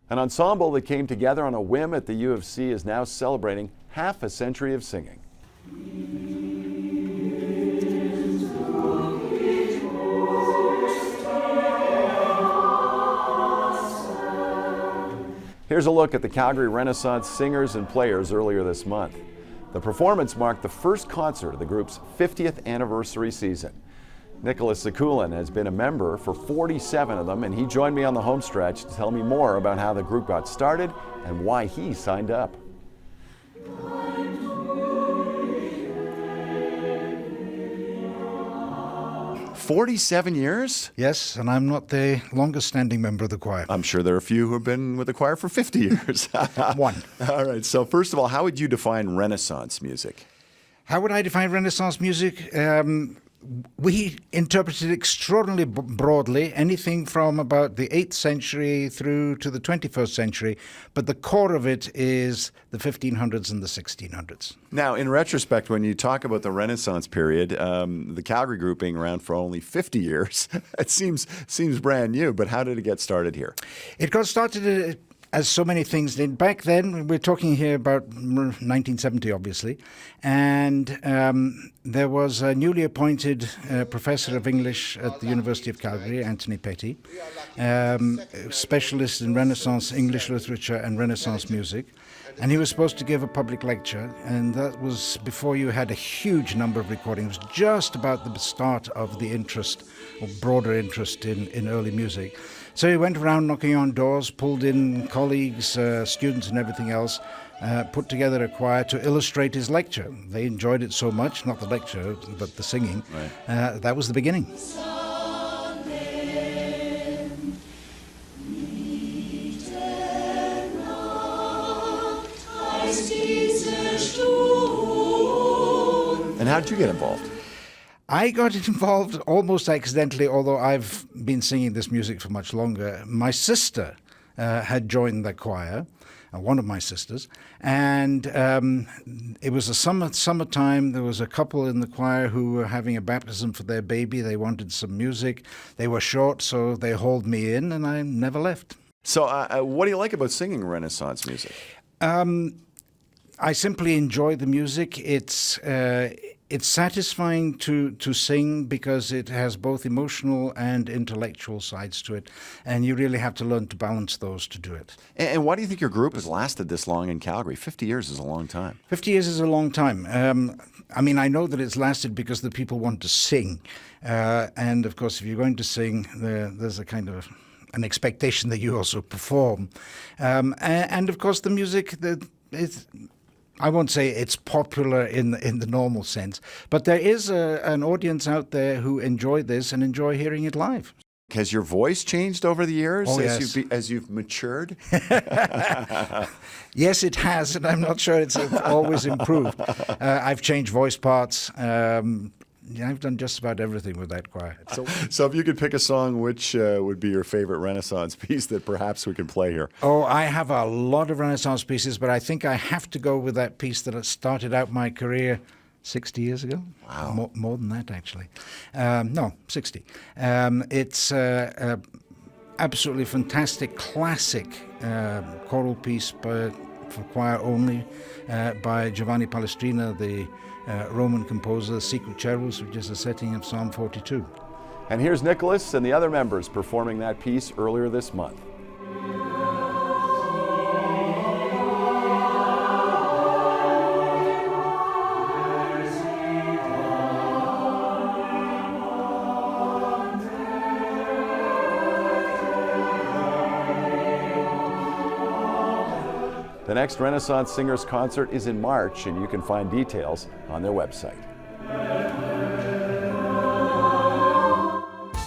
An ensemble that came together on a whim at the U of C is now celebrating half a century of singing. Here's a look at the Calgary Renaissance singers and players earlier this month. The performance marked the first concert of the group's 50th anniversary season. Nicholas Žekulin has been a member for 47 of them, and he joined me on the Homestretch to tell me more about how the group got started and why he signed up. 47 years? Yes, and I'm not the longest standing member of the choir. I'm sure there are a few who have been with the choir for 50 years. One. All right, so first of all, how would you define Renaissance music? How would I define Renaissance music? We interpreted it extraordinarily broadly, anything from about the 8th century through to the 21st century, but the core of it is the 1500s and the 1600s. Now, in retrospect, when you talk about the Renaissance period, the Calgary group being around for only 50 years, it seems brand new, but how did it get started here? It got started as so many things did. Back then, we're talking here about 1970, obviously, and there was a newly appointed professor of English at the University of Calgary, Anthony Petty, specialist in Renaissance English literature and Renaissance music, and he was supposed to give a public lecture, and that was before you had a huge number of recordings, just about the start of the interest, or broader interest in early music. So he went around knocking on doors, pulled in colleagues, students and everything else, put together a choir to illustrate his lecture. They enjoyed it so much, not the lecture, but the singing. Right. That was the beginning. And how did you get involved? I got involved almost accidentally, although I've been singing this music for much longer. My sister had joined the choir, one of my sisters, and it was a summertime. There was a couple in the choir who were having a baptism for their baby. They wanted some music. They were short, so they hauled me in, and I never left. So what do you like about singing Renaissance music? I simply enjoy the music. It's satisfying to sing because it has both emotional and intellectual sides to it, and you really have to learn to balance those to do it. And why do you think your group has lasted this long in Calgary? 50 years is a long time. 50 years is a long time. I mean, I know that it's lasted because the people want to sing, and of course, if you're going to sing, there's a kind of an expectation that you also perform, and of course, the music is. I won't say it's popular in the normal sense, but there is an audience out there who enjoy this and enjoy hearing it live. Has your voice changed over the years as you've matured? Yes, it has, and I'm not sure it's always improved. I've changed voice parts. I've done just about everything with that choir. So if you could pick a song, which would be your favorite Renaissance piece that perhaps we can play here? Oh, I have a lot of Renaissance pieces, but I think I have to go with that piece that started out my career 60 years ago. Wow. More than that, actually. No, 60. It's absolutely fantastic, classic choral piece for choir only by Giovanni Palestrina, the Roman composer, Secret Cherubs, which is a setting of Psalm 42. And here's Nicholas and the other members performing that piece earlier this month. The next Renaissance Singers concert is in March, and you can find details on their website.